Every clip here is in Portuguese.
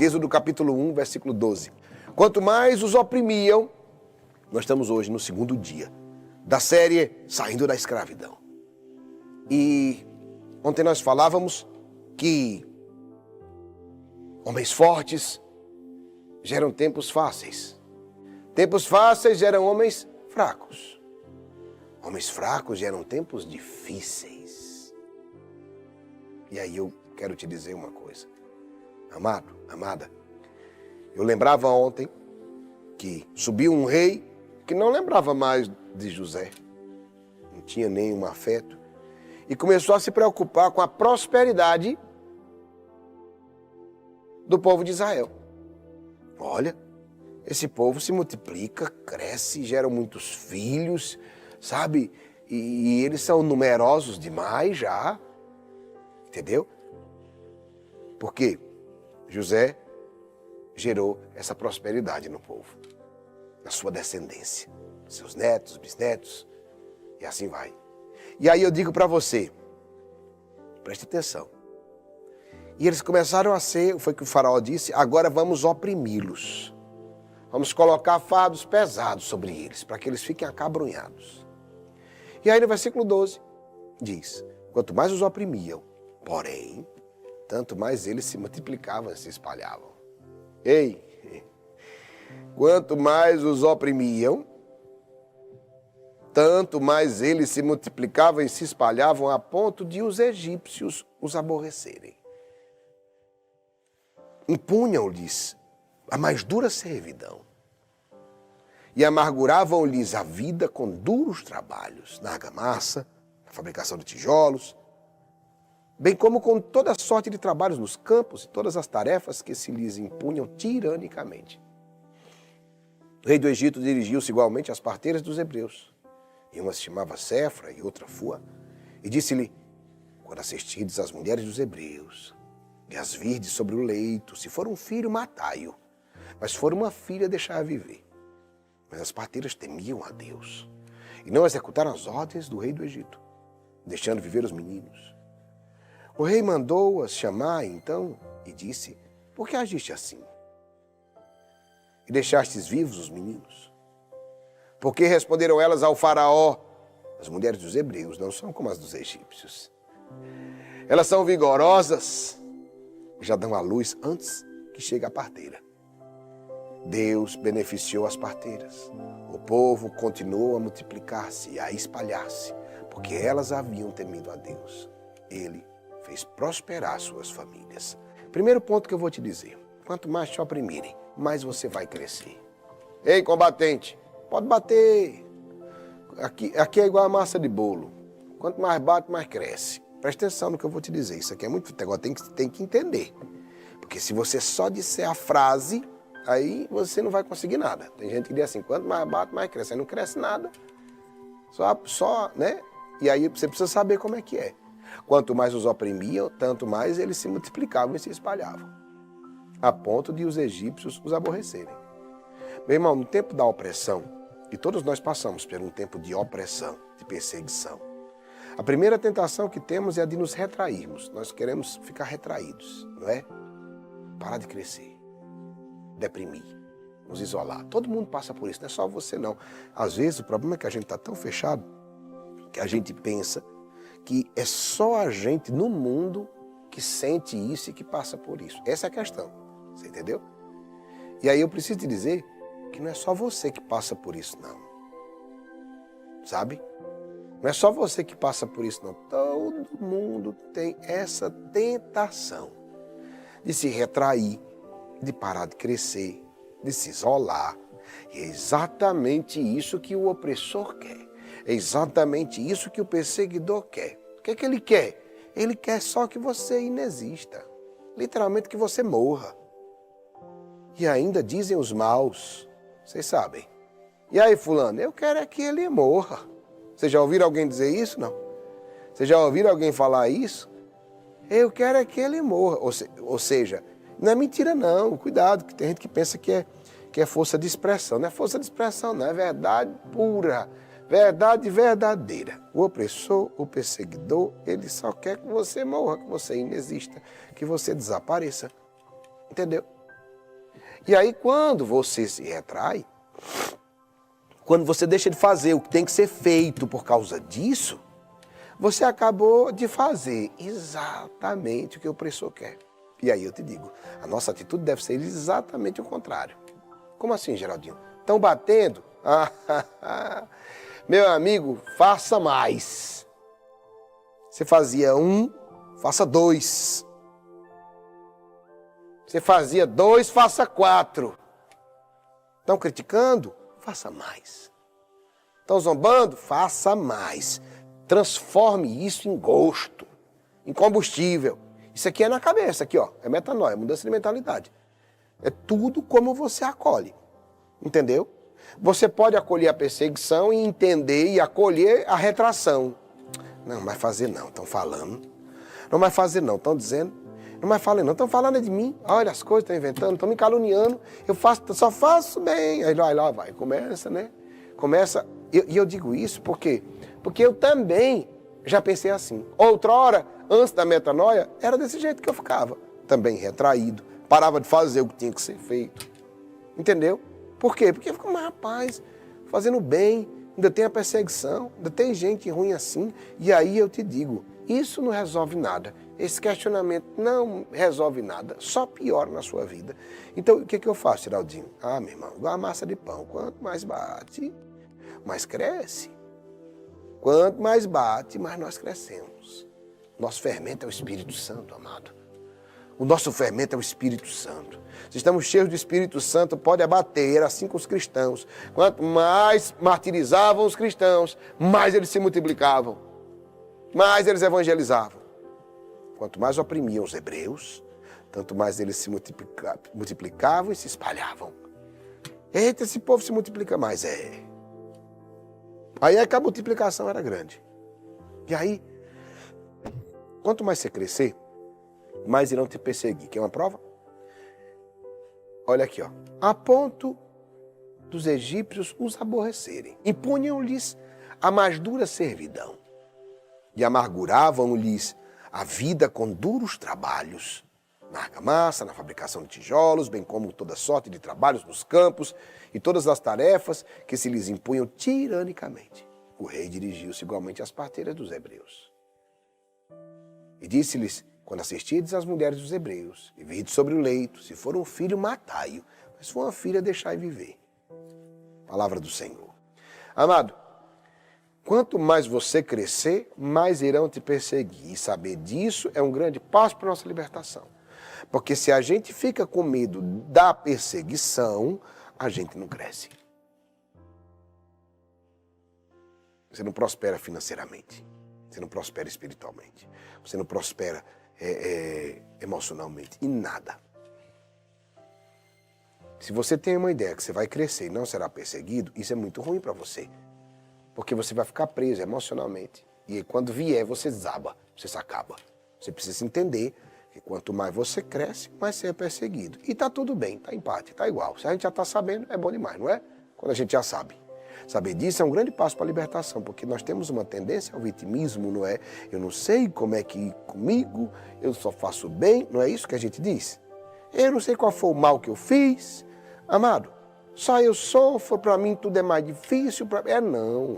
Êxodo capítulo 1, versículo 12. Quanto mais os oprimiam, nós estamos hoje no segundo dia da série Saindo da Escravidão. E ontem nós falávamos que homens fortes geram tempos fáceis. Tempos fáceis geram homens fracos. Homens fracos geram tempos difíceis. E aí eu quero te dizer uma coisa. Amado, amada, eu lembrava ontem que subiu um rei que não lembrava mais de José. Não tinha nenhum afeto. E começou a se preocupar com a prosperidade do povo de Israel. Olha, esse povo se multiplica, cresce, gera muitos filhos, sabe? E eles são numerosos demais já, entendeu? Porque José gerou essa prosperidade no povo, na sua descendência, seus netos, bisnetos, e assim vai. E aí eu digo para você, preste atenção. E eles começaram a ser, foi o que o faraó disse, agora vamos oprimi-los. Vamos colocar fardos pesados sobre eles, para que eles fiquem acabrunhados. E aí no versículo 12 diz, quanto mais os oprimiam, porém, tanto mais eles se multiplicavam e se espalhavam. Ei, quanto mais os oprimiam, tanto mais eles se multiplicavam e se espalhavam a ponto de os egípcios os aborrecerem. Impunham-lhes a mais dura servidão e amarguravam-lhes a vida com duros trabalhos, na argamassa, na fabricação de tijolos, bem como com toda sorte de trabalhos nos campos e todas as tarefas que se lhes impunham tiranicamente. O rei do Egito dirigiu-se igualmente às parteiras dos hebreus, e uma se chamava Sefra e outra Fua, e disse-lhe, quando assistirdes às mulheres dos hebreus, e as virdes sobre o leito, se for um filho, matai-o, mas se for uma filha, deixai-a viver. Mas as parteiras temiam a Deus, e não executaram as ordens do rei do Egito, deixando viver os meninos. O rei mandou-as chamar, então, e disse, por que agiste assim? E deixastes vivos os meninos? Porque responderam elas ao faraó, as mulheres dos hebreus não são como as dos egípcios. Elas são vigorosas, já dão à luz antes que chegue a parteira. Deus beneficiou as parteiras. O povo continuou a multiplicar-se e a espalhar-se, porque elas haviam temido a Deus. Ele fez prosperar suas famílias. Primeiro ponto que eu vou te dizer, quanto mais te oprimirem, mais você vai crescer. Ei, combatente, pode bater. Aqui é igual a massa de bolo. Quanto mais bate, mais cresce. Presta atenção no que eu vou te dizer. Isso aqui é muito... Agora tem que entender. Porque se você só disser a frase, aí você não vai conseguir nada. Tem gente que diz assim, quanto mais bate, mais cresce. Aí não cresce nada. Só, né? E aí você precisa saber como é que é. Quanto mais os oprimiam, tanto mais eles se multiplicavam e se espalhavam. A ponto de os egípcios os aborrecerem. Meu irmão, no tempo da opressão, e todos nós passamos por um tempo de opressão, de perseguição. A primeira tentação que temos é a de nos retrairmos. Nós queremos ficar retraídos, não é? Parar de crescer, deprimir, nos isolar. Todo mundo passa por isso, não é só você não. Às vezes o problema é que a gente está tão fechado que a gente pensa que é só a gente no mundo que sente isso e que passa por isso. Essa é a questão, você entendeu? E aí eu preciso te dizer que não é só você que passa por isso, não. Sabe? Não é só você que passa por isso, não. Todo mundo tem essa tentação de se retrair, de parar de crescer, de se isolar. E é exatamente isso que o opressor quer. É exatamente isso que o perseguidor quer. O que é que ele quer? Ele quer só que você inexista. Literalmente que você morra. E ainda dizem os maus, vocês sabem. E aí, fulano, eu quero é que ele morra. Vocês já ouviram alguém dizer isso? Não. Vocês já ouviram alguém falar isso? Eu quero é que ele morra. Ou seja, não é mentira não, cuidado, que tem gente que pensa que é força de expressão. Não é força de expressão, não, é verdade pura, verdade verdadeira. O opressor, o perseguidor, ele só quer que você morra, que você inexista, que você desapareça. Entendeu? E aí quando você se retrai, quando você deixa de fazer o que tem que ser feito por causa disso, você acabou de fazer exatamente o que o opressor quer. E aí eu te digo, a nossa atitude deve ser exatamente o contrário. Como assim, Geraldinho? Estão batendo? Meu amigo, faça mais. Você fazia 1, faça 2. Você fazia 2, faça 4. Estão criticando? Faça mais. Estão zombando? Faça mais. Transforme isso em gosto, em combustível. Isso aqui é na cabeça, aqui ó, é metanoia, mudança de mentalidade. É tudo como você acolhe, entendeu? Você pode acolher a perseguição e entender e acolher a retração. Não vai fazer não, estão falando. Não vai fazer não, estão dizendo. Não vai falar não, estão falando de mim. Olha as coisas, estão inventando, estão me caluniando. Eu só faço bem. Aí lá vai, começa, né? Começa, e eu digo isso porque eu também já pensei assim. Outrora, antes da metanoia, era desse jeito que eu ficava. Também retraído, parava de fazer o que tinha que ser feito. Entendeu? Por quê? Porque eu fico, mas rapaz, fazendo bem, ainda tem a perseguição, ainda tem gente ruim assim. E aí eu te digo, isso não resolve nada. Esse questionamento não resolve nada, só piora na sua vida. Então, o que eu faço, Geraldinho? Meu irmão, igual a massa de pão, quanto mais bate, mais cresce. Quanto mais bate, mais nós crescemos. Nosso fermento é o Espírito Santo, amado. O nosso fermento é o Espírito Santo. Se estamos cheios do Espírito Santo, pode abater, assim com os cristãos. Quanto mais martirizavam os cristãos, mais eles se multiplicavam. Mais eles evangelizavam. Quanto mais oprimiam os hebreus, tanto mais eles se multiplicavam e se espalhavam. Eita, esse povo se multiplica mais. Aí é que a multiplicação era grande. E aí, quanto mais você crescer, mais irão te perseguir. Quer uma prova? Olha aqui, ó. A ponto dos egípcios os aborrecerem. Impunham-lhes a mais dura servidão. E amarguravam-lhes a vida com duros trabalhos, na argamassa, na fabricação de tijolos, bem como toda sorte de trabalhos nos campos e todas as tarefas que se lhes impunham tiranicamente. O rei dirigiu-se igualmente às parteiras dos hebreus. E disse-lhes, quando assistides às mulheres dos hebreus, e vides sobre o leito, se for um filho, matai-o, mas se for uma filha, deixai viver. Palavra do Senhor. Amado, quanto mais você crescer, mais irão te perseguir. E saber disso é um grande passo para a nossa libertação. Porque se a gente fica com medo da perseguição, a gente não cresce. Você não prospera financeiramente. Você não prospera espiritualmente. Você não prospera emocionalmente. Em nada. Se você tem uma ideia que você vai crescer e não será perseguido, isso é muito ruim para você. Porque você vai ficar preso emocionalmente. E quando vier, você desaba, você se acaba. Você precisa entender que quanto mais você cresce, mais você é perseguido. E tá tudo bem, tá empate, tá igual. Se a gente já tá sabendo, é bom demais, não é? Quando a gente já sabe. Saber disso é um grande passo para a libertação, porque nós temos uma tendência ao vitimismo, não é? Eu não sei como é que ir comigo, eu só faço bem, não é isso que a gente diz? Eu não sei qual foi o mal que eu fiz. Amado, só eu sofro, para mim tudo é mais difícil. Não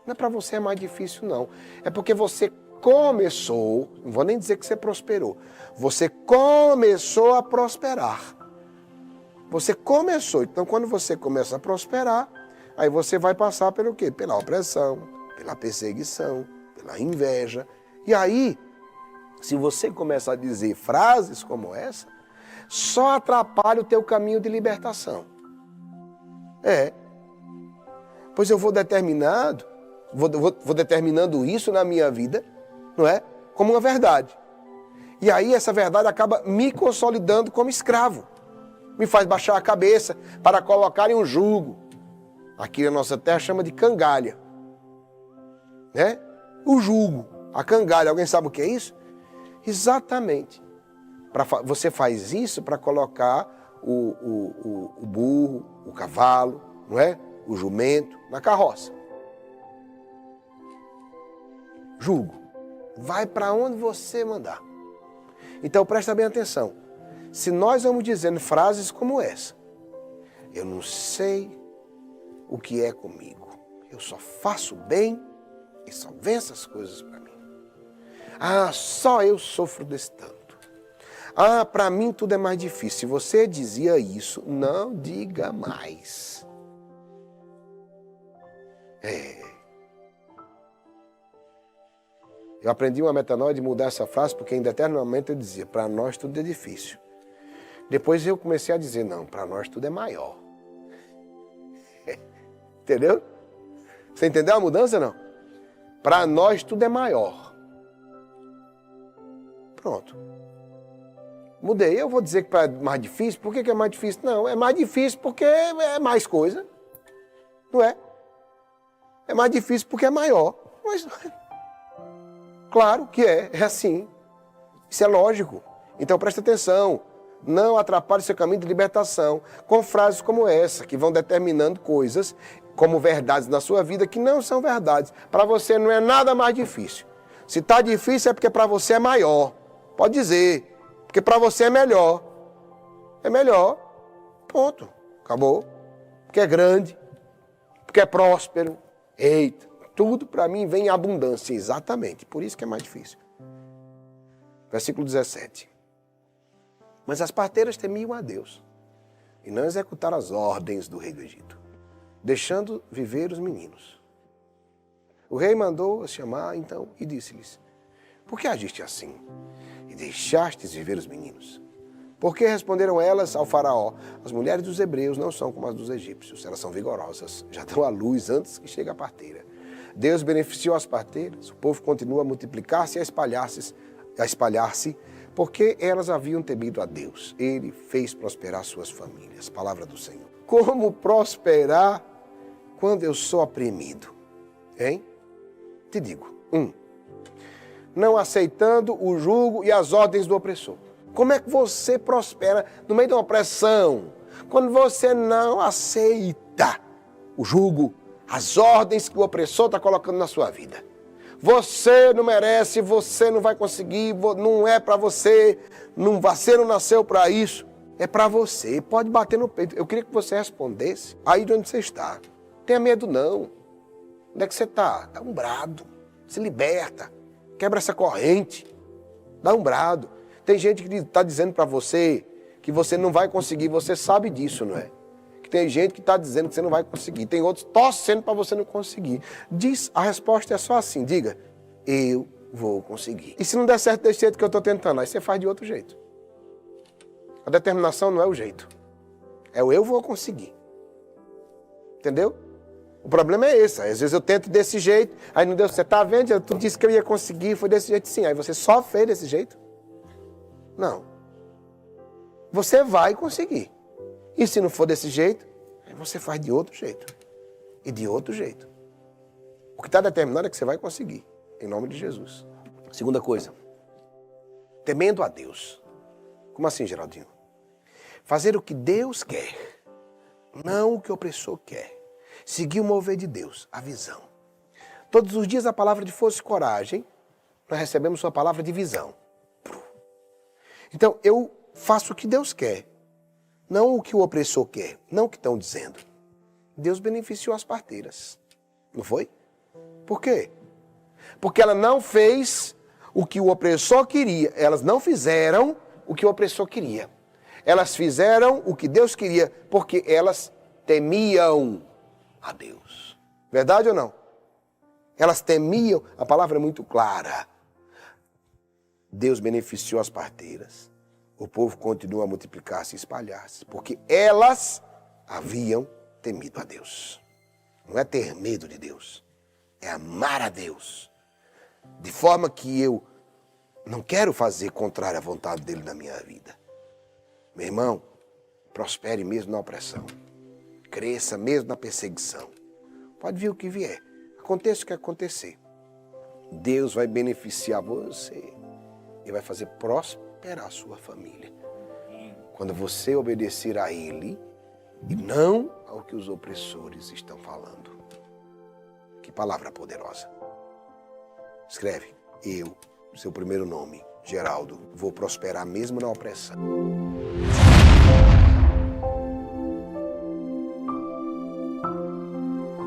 é para você é mais difícil, não. É porque você começou, não vou nem dizer que você prosperou, você começou a prosperar. Você começou, então quando você começa a prosperar, aí você vai passar pelo quê? Pela opressão, pela perseguição, pela inveja. E aí, se você começa a dizer frases como essa, só atrapalha o teu caminho de libertação. Pois eu vou determinando isso na minha vida, não é? Como uma verdade. E aí essa verdade acaba me consolidando como escravo. Me faz baixar a cabeça para colocar em um jugo. Aqui na nossa terra chama de cangalha. Né? O jugo, a cangalha, alguém sabe o que é isso? Exatamente. Você faz isso para colocar o burro, o cavalo, não é? O jumento na carroça. Jugo. Vai para onde você mandar. Então presta bem atenção. se nós vamos dizendo frases como essa, eu não sei o que é comigo, eu só faço bem e só venço as coisas para mim. Ah, só eu sofro desse tanto. Ah, para mim tudo é mais difícil. Se você dizia isso, não diga mais. Eu aprendi uma metanoia de mudar essa frase, porque em determinado momento eu dizia, para nós tudo é difícil. Depois eu comecei a dizer, não, para nós tudo é maior. Entendeu? Você entendeu a mudança, não? Para nós tudo é maior. Pronto. Mudei. Eu vou dizer que é mais difícil. Por que é mais difícil? Não, é mais difícil porque é mais coisa. Não é? É mais difícil porque é maior. Mas, claro que é assim. Isso é lógico. Então presta atenção. Não atrapalhe seu caminho de libertação com frases como essa, que vão determinando coisas como verdades na sua vida que não são verdades. Para você não é nada mais difícil. Se está difícil é porque para você é maior. Pode dizer. Porque para você é melhor. É melhor. Ponto. Acabou. Porque é grande. Porque é próspero. Eita. Tudo para mim vem em abundância. Exatamente. Por isso que é mais difícil. Versículo 17. Mas as parteiras temiam a Deus e não executaram as ordens do rei do Egito, deixando viver os meninos. O rei mandou-as chamar então e disse-lhes, por que agiste assim e deixastes viver os meninos? Porque responderam elas ao faraó, as mulheres dos hebreus não são como as dos egípcios, elas são vigorosas, já dão à luz antes que chegue a parteira. Deus beneficiou as parteiras, o povo continua a multiplicar-se e a espalhar-se, porque elas haviam temido a Deus. Ele fez prosperar suas famílias. Palavra do Senhor. Como prosperar quando eu sou oprimido? Hein? Te digo. 1. Não aceitando o jugo e as ordens do opressor. Como é que você prospera no meio de uma opressão? Quando você não aceita o jugo, as ordens que o opressor está colocando na sua vida. Você não merece, você não vai conseguir, não é para você, você não nasceu para isso. É para você, pode bater no peito. Eu queria que você respondesse aí de onde você está. Tenha medo não. Onde é que você está? Dá um brado, se liberta, quebra essa corrente, dá um brado. Tem gente que está dizendo para você que você não vai conseguir, você sabe disso, não é? Que tem gente que está dizendo que você não vai conseguir, tem outros torcendo para você não conseguir. Diz, a resposta é só assim, diga, eu vou conseguir. E se não der certo desse jeito que eu estou tentando, aí você faz de outro jeito. A determinação não é o jeito, é o eu vou conseguir. Entendeu? O problema é esse, às vezes eu tento desse jeito, aí não deu certo, tá vendo? Tu disse que eu ia conseguir, foi desse jeito sim, aí você só fez desse jeito? Não. Você vai conseguir. E se não for desse jeito, você faz de outro jeito. E de outro jeito. O que está determinado é que você vai conseguir. Em nome de Jesus. Segunda coisa. Temendo a Deus. Como assim, Geraldinho? Fazer o que Deus quer. Não o que o opressor quer. Seguir o mover de Deus. A visão. Todos os dias a palavra de força e coragem, nós recebemos uma palavra de visão. Então, eu faço o que Deus quer. Não o que o opressor quer, não o que estão dizendo. Deus beneficiou as parteiras, não foi? Por quê? Porque ela não fez o que o opressor queria. Elas não fizeram o que o opressor queria. Elas fizeram o que Deus queria, porque elas temiam a Deus. Verdade ou não? Elas temiam, a palavra é muito clara. Deus beneficiou as parteiras. O povo continua a multiplicar-se e espalhar-se, porque elas haviam temido a Deus. Não é ter medo de Deus, é amar a Deus. De forma que eu não quero fazer contrário à vontade dele na minha vida. Meu irmão, prospere mesmo na opressão. Cresça mesmo na perseguição. Pode vir o que vier. Aconteça o que acontecer. Deus vai beneficiar você e vai fazer prosperar a sua família. Quando você obedecer a Ele e não ao que os opressores estão falando. Que palavra poderosa. Escreve, eu, seu primeiro nome, Geraldo, vou prosperar mesmo na opressão.